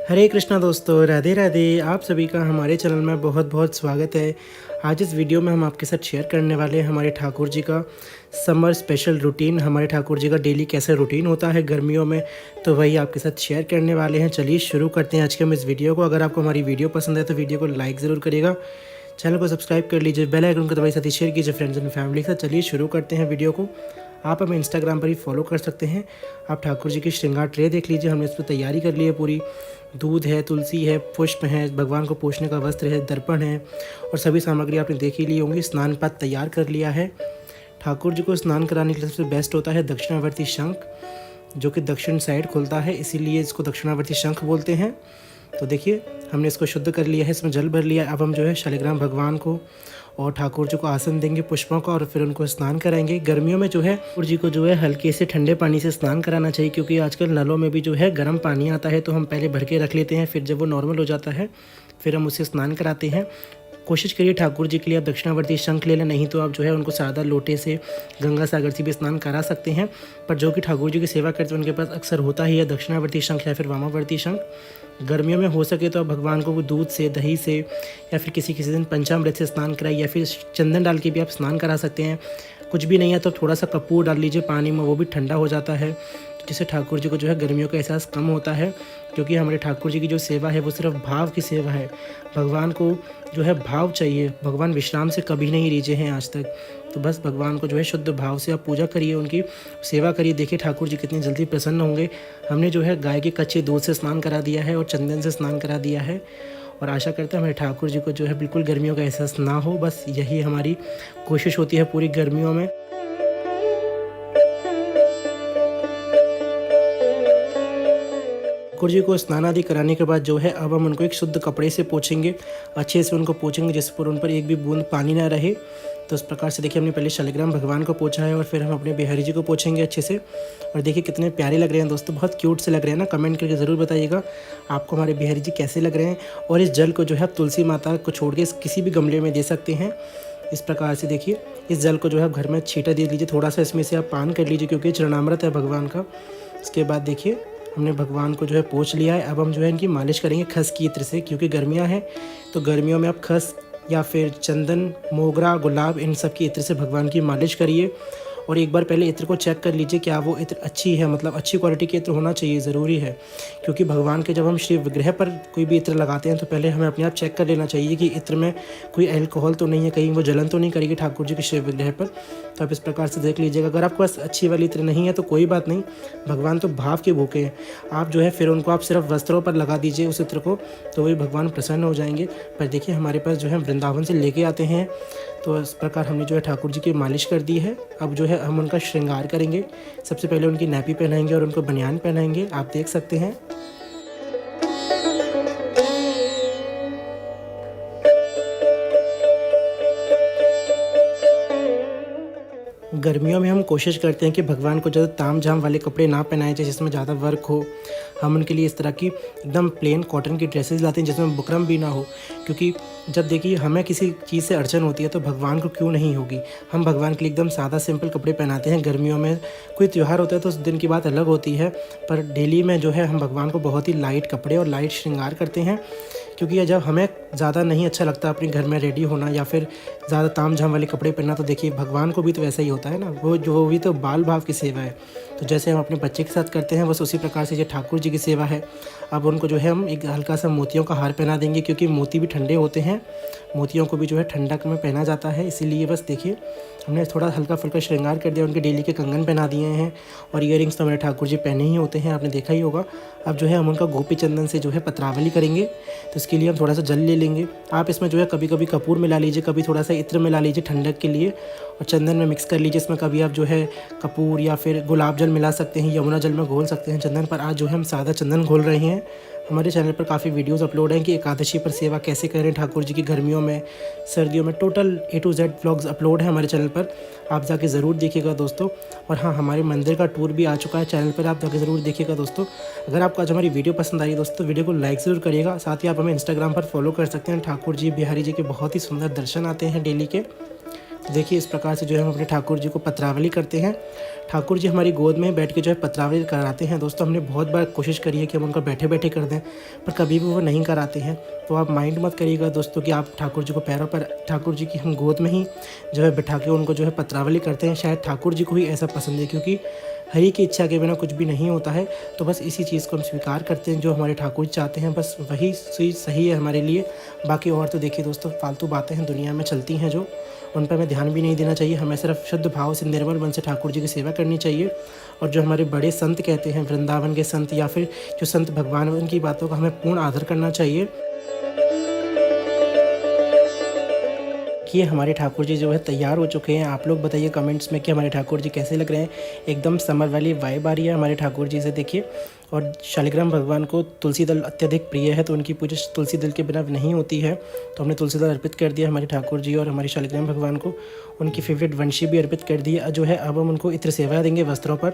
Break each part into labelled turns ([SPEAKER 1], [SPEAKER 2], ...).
[SPEAKER 1] हरे कृष्णा दोस्तों, राधे राधे। आप सभी का हमारे चैनल में बहुत बहुत स्वागत है। आज इस वीडियो में हम आपके साथ शेयर करने वाले हैं हमारे ठाकुर जी का समर स्पेशल रूटीन। हमारे ठाकुर जी का डेली कैसा रूटीन होता है गर्मियों में, तो वही आपके साथ शेयर करने वाले हैं। चलिए शुरू करते हैं आज के हम इस वीडियो को। अगर आपको हमारी वीडियो पसंद है तो वीडियो को लाइक ज़रूर करिएगा, चैनल को सब्सक्राइब कर लीजिए, बेल आइकन को दबाइए, साथ ही शेयर कीजिए फ्रेंड्स एंड फैमिली के साथ। चलिए शुरू करते हैं वीडियो को। आप हमें इंस्टाग्राम पर ही फॉलो कर सकते हैं। आप ठाकुर जी की श्रृंगार ट्रे देख लीजिए, हमने इस पर तैयारी कर ली है पूरी। दूध है, तुलसी है, पुष्प है, भगवान को पोषने का वस्त्र है, दर्पण है और सभी सामग्री आपने देख ही ली होंगी। स्नान पात्र तैयार कर लिया है। ठाकुर जी को स्नान कराने के लिए सबसे बेस्ट होता है दक्षिणावर्ती शंख, जो कि दक्षिण साइड खुलता है, इसीलिए इसको दक्षिणावर्ती शंख बोलते हैं। तो देखिए हमने इसको शुद्ध कर लिया है, इसमें जल भर लिया। अब हम जो है शालिग्राम भगवान को और ठाकुर जी को आसन देंगे पुष्पों का और फिर उनको स्नान कराएंगे। गर्मियों में जो है ठाकुर जी को जो है हल्के से ठंडे पानी से स्नान कराना चाहिए, क्योंकि आजकल नलों में भी जो है गर्म पानी आता है, तो हम पहले भर के रख लेते हैं, फिर जब वो नॉर्मल हो जाता है फिर हम उसे स्नान कराते हैं। कोशिश करिए ठाकुर जी के लिए आप दक्षिणावर्ती शंख ले लें, नहीं तो आप जो है उनको सादा लोटे से गंगा सागर से भी स्नान करा सकते हैं। पर जो कि ठाकुर जी की सेवा करते हैं उनके पास अक्सर होता ही है दक्षिणावर्ती शंख या फिर वामावर्ती शंख। गर्मियों में हो सके तो आप भगवान को दूध से, दही से या फिर किसी किसी दिन पंचामृत से स्नान कराइए, या फिर चंदन डाल के भी आप स्नान करा सकते हैं। कुछ भी नहीं है तो थोड़ा सा कपूर डाल लीजिए पानी में, वो भी ठंडा हो जाता है, जिससे ठाकुर जी को जो है गर्मियों का एहसास कम होता है। क्योंकि हमारे ठाकुर जी की जो सेवा है वो सिर्फ भाव की सेवा है। भगवान को जो है भाव चाहिए, भगवान विश्राम से कभी नहीं रीझे हैं आज तक। तो बस भगवान को जो है शुद्ध भाव से आप पूजा करिए, उनकी सेवा करिए। देखिए ठाकुर जी कितनी जल्दी प्रसन्न होंगे। हमने जो है गाय के कच्चे दूध से स्नान करा दिया है और चंदन से स्नान करा दिया है, और आशा करते हैं हमारे ठाकुर जी को जो है बिल्कुल गर्मियों का एहसास ना हो। बस यही हमारी कोशिश होती है पूरी गर्मियों में। ठाकुर जी को स्नान आदि कराने के बाद जो है अब हम उनको एक शुद्ध कपड़े से पोंछेंगे, अच्छे से उनको पोंछेंगे जिस पर उन पर एक भी बूंद पानी ना रहे। तो इस प्रकार से देखिए हमने पहले शालिग्राम भगवान को पोंछा है और फिर हम अपने बिहारी जी को पोंछेंगे अच्छे से। और देखिए कितने प्यारे लग रहे हैं दोस्तों, बहुत क्यूट से लग रहे हैं ना। कमेंट करके ज़रूर बताइएगा आपको हमारे बिहारी जी कैसे लग रहे हैं। और इस जल को जो है आप तुलसी माता को छोड़ के किसी भी गमले में दे सकते हैं। इस प्रकार से देखिए इस जल को जो है आप घर में छींटा दे लीजिए, थोड़ा सा इसमें से आप पान कर लीजिए, क्योंकि चरणामृत है भगवान का। इसके बाद देखिए हमने भगवान को जो है पोंछ लिया है। अब हम जो है इनकी मालिश करेंगे खस की इत्र से, क्योंकि गर्मियाँ हैं तो गर्मियों में आप खस या फिर चंदन, मोगरा, गुलाब, इन सब की इत्र से भगवान की मालिश करिए। और एक बार पहले इत्र को चेक कर लीजिए क्या वो इत्र अच्छी है, मतलब अच्छी क्वालिटी की इत्र होना चाहिए, ज़रूरी है। क्योंकि भगवान के जब हम श्री विग्रह पर कोई भी इत्र लगाते हैं तो पहले हमें अपने आप चेक कर लेना चाहिए कि इत्र में कोई अल्कोहल तो नहीं है, कहीं वो जलन तो नहीं करेगी ठाकुर जी के श्री विग्रह पर। तो आप इस प्रकार से देख लीजिएगा। अगर आपके पास अच्छी वाली इत्र नहीं है तो कोई बात नहीं, भगवान तो भाव के भूखे हैं। आप जो है फिर उनको आप सिर्फ वस्त्रों पर लगा दीजिए उस इत्र को, तो वही भगवान प्रसन्न हो जाएंगे। पर देखिए हमारे पास जो है वृंदावन से लेके आते हैं, तो इस प्रकार हमने जो है ठाकुर जी की मालिश कर दी है। अब जो है हम उनका श्रृंगार करेंगे। सबसे पहले उनकी नैपी पहनाएंगे और उनको बनियान पहनाएंगे, आप देख सकते हैं। गर्मियों में हम कोशिश करते हैं कि भगवान को ज़्यादा ताम झाम वाले कपड़े ना पहनाएं चाहिए, जिसमें ज़्यादा वर्क हो। हम उनके लिए इस तरह की एकदम प्लेन कॉटन की ड्रेसेस लाते हैं जिसमें बुकरम भी ना हो, क्योंकि जब देखिए हमें किसी चीज़ से अड़चन होती है तो भगवान को क्यों नहीं होगी। हम भगवान के लिए एकदम सादा सिंपल कपड़े पहनाते हैं। गर्मियों में कोई त्यौहार होता है तो उस दिन की बात अलग होती है, पर डेली में जो है हम भगवान को बहुत ही लाइट कपड़े और लाइट श्रृंगार करते हैं। क्योंकि जब हमें ज़्यादा नहीं अच्छा लगता अपने घर में रेडी होना या फिर ज़्यादा ताम झाम वाले कपड़े पहनना, तो देखिए भगवान को भी तो वैसा ही होता है ना, वो भी तो बाल भाव की सेवा है। तो जैसे हम अपने बच्चे के साथ करते हैं बस उसी प्रकार से ये ठाकुर जी की सेवा है। अब उनको जो है हम एक हल्का सा मोतियों का हार पहना देंगे, क्योंकि मोती भी ठंडे होते हैं, मोतियों को भी जो है ठंडक में पहना जाता है, इसीलिए बस देखिए हमने थोड़ा हल्का फुल्का श्रृंगार कर दिया। उनके डेली के कंगन पहना दिए हैं और ईयरिंग्स तो हमारे ठाकुर जी पहने ही होते हैं, आपने देखा ही होगा। अब जो है हम उनका गोपी चंदन से जो है पत्रावली करेंगे, तो इसके लिए हम थोड़ा सा जल ले लेंगे। आप इसमें जो है कभी कभी कपूर मिला लीजिए, कभी थोड़ा सा इत्र मिला लीजिए ठंडक के लिए, और चंदन में मिक्स कर लीजिए। इसमें कभी आप जो है कपूर या फिर गुलाब जल मिला सकते हैं, यमुना जल में घोल सकते हैं चंदन पर। आज जो है हम सादा चंदन घोल रहे हैं। हमारे चैनल पर काफ़ी वीडियोस अपलोड हैं कि एकादशी पर सेवा कैसे करें ठाकुर जी की, गर्मियों में, सर्दियों में, total A to Z vlogs upload है हमारे चैनल पर, आप जाके ज़रूर देखिएगा दोस्तों। और हाँ, हमारे मंदिर का टूर भी आ चुका है चैनल पर, आप जाके ज़रूर देखिएगा दोस्तों। अगर आपको आज हमारी वीडियो पसंद आई दोस्तों, वीडियो को लाइक ज़रूर करिएगा। साथ ही आप हमें इंस्टाग्राम पर फॉलो कर सकते हैं। ठाकुर जी, बिहारी जी के बहुत ही सुंदर दर्शन आते हैं डेली के। तो देखिए इस प्रकार से जो है हम अपने ठाकुर जी को पत्रावली करते हैं। ठाकुर जी हमारी गोद में बैठ के जो है पत्रावली कराते हैं। दोस्तों हमने बहुत बार कोशिश करी है कि हम उनका बैठे बैठे कर दें, पर कभी भी वो नहीं कराते हैं। तो आप माइंड मत करिएगा दोस्तों कि आप ठाकुर जी को पैरों पर, ठाकुर जी की हम गोद में ही जो है बिठा के उनको जो है पत्रावली करते हैं। शायद ठाकुर जी को ही ऐसा पसंद है, क्योंकि हरि की इच्छा के बिना कुछ भी नहीं होता है। तो बस इसी चीज़ को हम स्वीकार करते हैं, जो हमारे ठाकुर जी चाहते हैं बस वही चीज़ सही है हमारे लिए। बाकी और तो देखिए दोस्तों फालतू बातें हैं दुनिया में चलती हैं, जो उन पर हमें ध्यान भी नहीं देना चाहिए। हमें सिर्फ शुद्ध भाव से निर्मल मन से ठाकुर जी की सेवा करनी चाहिए। और जो हमारे बड़े संत कहते हैं, वृंदावन के संत या फिर जो संत भगवान हैं, उनकी बातों का हमें पूर्ण आदर करना चाहिए। कि हमारे ठाकुर जी जो है तैयार हो चुके हैं। आप लोग बताइए कमेंट्स में कि हमारे ठाकुर जी कैसे लग रहे हैं। एकदम समर वाली वाइब आ रही है हमारे ठाकुर जी से, देखिए। और शालिग्राम भगवान को तुलसी दल अत्यधिक प्रिय है, तो उनकी पूजा तुलसी दल के बिना नहीं होती है। तो हमने तुलसी दल अर्पित कर दिया हमारे ठाकुर जी और हमारे शालिग्राम भगवान को। उनकी फेवरेट वंशी भी अर्पित कर दी जो है। अब हम उनको इत्र सेवा देंगे वस्त्रों पर।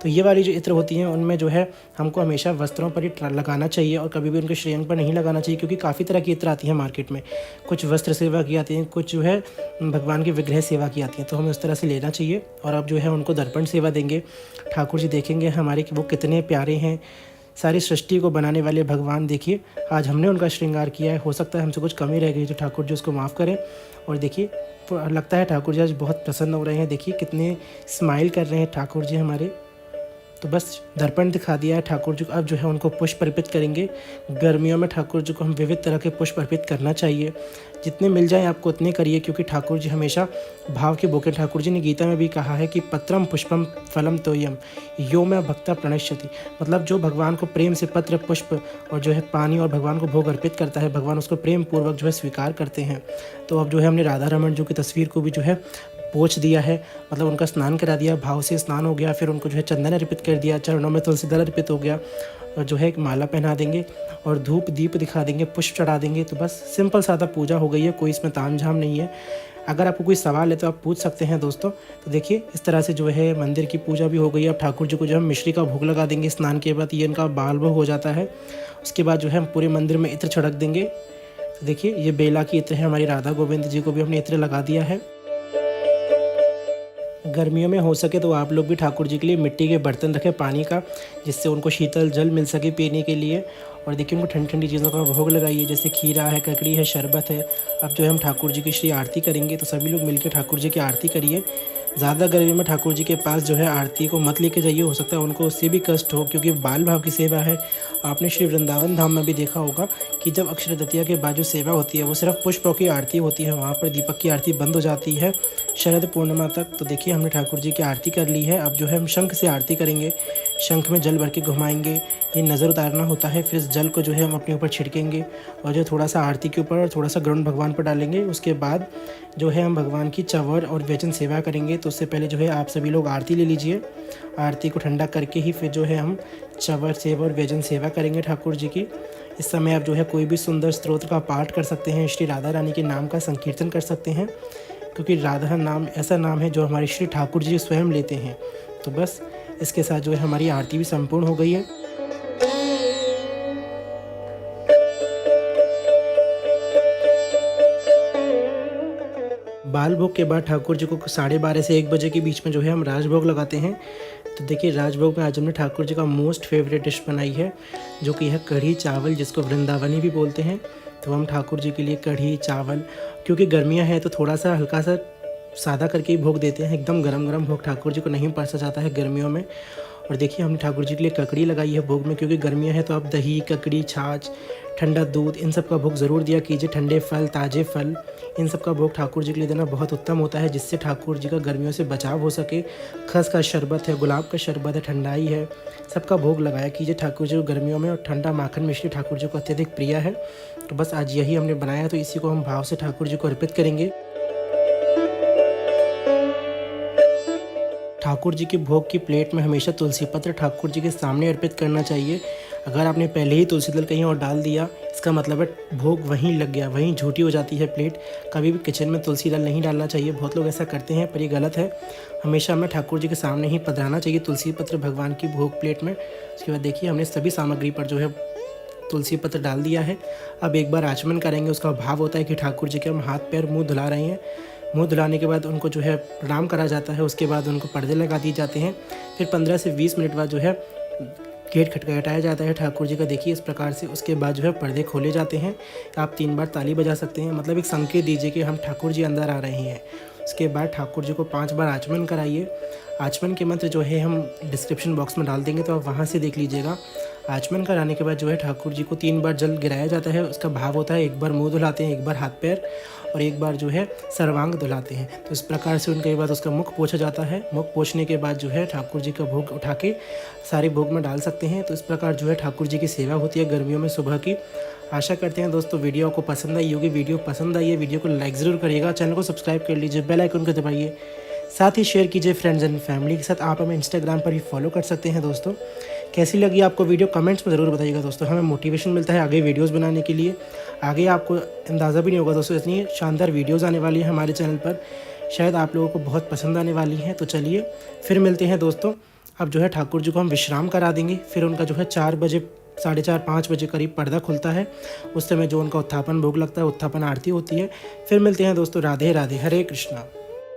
[SPEAKER 1] तो ये वाली जो इत्र होती हैं उनमें जो है हमको हमेशा वस्त्रों पर ही लगाना चाहिए और कभी भी उनके श्रेयंग पर नहीं लगाना चाहिए, क्योंकि काफ़ी तरह की इत्र आती है मार्केट में। कुछ वस्त्र सेवा की आती हैं, कुछ जो है भगवान की विग्रह सेवा की आती हैं। तो हमें उस तरह से लेना चाहिए। और अब जो है उनको दर्पण सेवा देंगे। ठाकुर जी देखेंगे हमारे कि वो कितने प्यारे हैं। सारी सृष्टि को बनाने वाले भगवान, देखिए आज हमने उनका श्रृंगार किया है। हो सकता है हमसे कुछ कमी रह गई, तो ठाकुर जी उसको माफ़ करें। और देखिए लगता है ठाकुर जी आज बहुत प्रसन्न हो रहे हैं। देखिए कितने स्माइल कर रहे हैं ठाकुर जी हमारे। तो बस दर्पण दिखा दिया है ठाकुर जी को। अब जो है उनको पुष्प अर्पित करेंगे। गर्मियों में ठाकुर जी को हम विविध तरह के पुष्प अर्पित करना चाहिए। जितने मिल जाएं आपको उतने करिए, क्योंकि ठाकुर जी हमेशा भाव के भूखे। ठाकुर जी ने गीता में भी कहा है कि पत्रम पुष्पम फलम तोयम यो मैं भक्ता प्रणश्यति। मतलब जो भगवान को प्रेम से पत्र, पुष्प और जो है पानी और भगवान को भोग अर्पित करता है, भगवान उसको प्रेम पूर्वक जो है स्वीकार करते हैं। तो अब जो है हमने राधा रमन जी की तस्वीर को भी जो है पोंछ दिया है, मतलब उनका स्नान करा दिया, भाव से स्नान हो गया। फिर उनको जो है चंदन अर्पित कर दिया, चरणों में तुलसी दल अर्पित हो गया। और जो है एक माला पहना देंगे और धूप दीप दिखा देंगे, पुष्प चढ़ा देंगे। तो बस सिंपल सादा पूजा हो गई है, कोई इसमें तामझाम नहीं है। अगर आपको कोई सवाल है तो आप पूछ सकते हैं दोस्तों। तो देखिए इस तरह से जो है मंदिर की पूजा भी हो गई है। अब ठाकुर जी को जो हम मिश्री का भोग लगा देंगे स्नान के बाद, ये इनका बाल भोग हो जाता है। उसके बाद जो है हम पूरे मंदिर में इत्र छिड़क देंगे। तो देखिए ये बेला की इत्र है, हमारी राधा गोविंद जी को भी हमने इत्र लगा दिया है। गर्मियों में हो सके तो आप लोग भी ठाकुर जी के लिए मिट्टी के बर्तन रखें पानी का, जिससे उनको शीतल जल मिल सके पीने के लिए। और देखिए उनको ठंडी ठंडी चीज़ों का भोग लगाइए, जैसे खीरा है, ककड़ी है, शरबत है। अब जो है हम ठाकुर जी की श्री आरती करेंगे, तो सभी लोग मिलकर ठाकुर जी की आरती करिए। ज़्यादा गर्मी में ठाकुर जी के पास जो है आरती को मत लेके जाइए, हो सकता है उनको उससे भी कष्ट हो, क्योंकि बाल भाव की सेवा है। आपने श्री वृंदावन धाम में भी देखा होगा कि जब अक्षय तृतीया के बाद जो सेवा होती है वो सिर्फ पुष्पों की आरती होती है, वहाँ पर दीपक की आरती बंद हो जाती है शरद पूर्णिमा तक। तो देखिए हमने ठाकुर जी की आरती कर ली है। अब जो है हम शंख से आरती करेंगे, शंख में जल भर के घुमाएंगे, ये नज़र उतारना होता है। फिर इस जल को जो है हम अपने ऊपर छिड़केंगे और जो थोड़ा सा आरती के ऊपर और थोड़ा सा गरुण भगवान पर डालेंगे। उसके बाद जो है हम भगवान की चवर और व्यजन सेवा करेंगे। तो उससे पहले जो है आप सभी लोग आरती ले लीजिए। आरती को ठंडा करके ही फिर जो है हम चवर सेवा और व्यजन सेवा करेंगे ठाकुर जी की। इस समय आप जो है कोई भी सुंदर स्तोत्र का पाठ कर सकते हैं, श्री राधा रानी के नाम का संकीर्तन कर सकते हैं, क्योंकि राधा नाम ऐसा नाम है जो हमारे श्री ठाकुर जी स्वयं लेते हैं। तो बस इसके साथ जो है हमारी आरती भी संपूर्ण हो गई है। बाल भोग के बाद ठाकुर जी को 12:30 से 1 बजे के बीच में जो है हम राजभोग लगाते हैं। तो देखिए राजभोग में आज हमने ठाकुर जी का मोस्ट फेवरेट डिश बनाई है, जो कि है कढ़ी चावल, जिसको वृंदावनी भी बोलते हैं। तो हम ठाकुर जी के लिए कढ़ी चावल, क्योंकि गर्मियां हैं तो थोड़ा सा हल्का सा सादा करके ही भोग देते हैं, एकदम गरम गरम भोग ठाकुर जी को नहीं परसा जाता है गर्मियों में। और देखिए हमने ठाकुर जी के लिए ककड़ी लगाई है भोग में, क्योंकि गर्मियाँ हैं तो आप दही, ककड़ी, छाछ, ठंडा दूध, इन सब का भोग ज़रूर दिया कीजिए। ठंडे फल, ताज़े फल, इन सब का भोग ठाकुर जी के लिए देना बहुत उत्तम होता है, जिससे ठाकुर जी का गर्मियों से बचाव हो सके। खस का शरबत है, गुलाब का शरबत है, ठंडाई है, सबका भोग लगाया कीजिए ठाकुर जी को गर्मियों में। और ठंडा माखन मिश्री ठाकुर जी को अत्यधिक प्रिय है। तो बस आज यही हमने बनाया, तो इसी को हम भाव से ठाकुर जी को अर्पित करेंगे। ठाकुर जी के भोग की प्लेट में हमेशा तुलसी पत्र ठाकुर जी के सामने अर्पित करना चाहिए। अगर आपने पहले ही तुलसी दल कहीं और डाल दिया, इसका मतलब है भोग वहीं लग गया, वहीं झूठी हो जाती है प्लेट। कभी भी किचन में तुलसी दल नहीं डालना चाहिए। बहुत लोग ऐसा करते हैं, पर ये गलत है। हमेशा हमें ठाकुर जी के सामने ही पधराना चाहिए तुलसी पत्र भगवान की भोग प्लेट में। उसके बाद देखिए हमने सभी सामग्री पर जो है तुलसी पत्र डाल दिया है। अब एक बार आचमन करेंगे। उसका भाव होता है कि ठाकुर जी के हम हाथ पैर मुँह धुला रहे हैं। मुँह धुलाने के बाद उनको जो है प्रणाम करा जाता है। उसके बाद उनको पर्दे लगा दिए जाते हैं। फिर 15 से 20 मिनट बाद जो है गेट खटखटाया जाता है ठाकुर जी का, देखिए इस प्रकार से। उसके बाद जो है पर्दे खोले जाते हैं। आप 3 बार ताली बजा सकते हैं, मतलब एक संकेत दीजिए कि हम ठाकुर जी अंदर आ रहे हैं। उसके बाद ठाकुर जी को 5 बार आचमन कराइए। आचमन के मंत्र जो है हम डिस्क्रिप्शन बॉक्स में डाल देंगे, तो आप वहाँ से देख लीजिएगा। आचमन कराने के बाद जो है ठाकुर जी को 3 बार जल गिराया जाता है। उसका भाव होता है, एक बार मुँह धुलाते हैं, एक बार हाथ पैर और एक बार जो है सर्वांग धुलाते हैं। तो इस प्रकार से उनके बाद उसका मुख पोंछा जाता है। मुख पोंछने के बाद जो है ठाकुर जी का भोग उठा के सारे भोग में डाल सकते हैं। तो इस प्रकार जो है ठाकुर जी की सेवा होती है गर्मियों में सुबह की। आशा करते हैं दोस्तों वीडियो आपको पसंद आई होगी। वीडियो पसंद आई है वीडियो को लाइक ज़रूर करिएगा, चैनल को सब्सक्राइब कर लीजिए, बेल आइकन को दबाइए, साथ ही शेयर कीजिए फ्रेंड्स एंड फैमिली के साथ। आप हमें इंस्टाग्राम पर भी फॉलो कर सकते हैं दोस्तों। कैसी लगी आपको वीडियो कमेंट्स में ज़रूर बताइएगा दोस्तों, हमें मोटिवेशन मिलता है आगे वीडियोस बनाने के लिए। आगे आपको अंदाज़ा भी नहीं होगा दोस्तों, इतनी शानदार वीडियोस आने वाली है हमारे चैनल पर, शायद आप लोगों को बहुत पसंद आने वाली हैं। तो चलिए फिर मिलते हैं दोस्तों। अब जो है ठाकुर जी को हम विश्राम करा देंगे। फिर उनका जो है 4 बजे, 4:30, 5 बजे करीब पर्दा खुलता है। उस समय जो उनका उत्थापन भोग लगता है, उत्थापन आरती होती है। फिर मिलते हैं दोस्तों। राधे राधे, हरे कृष्णा।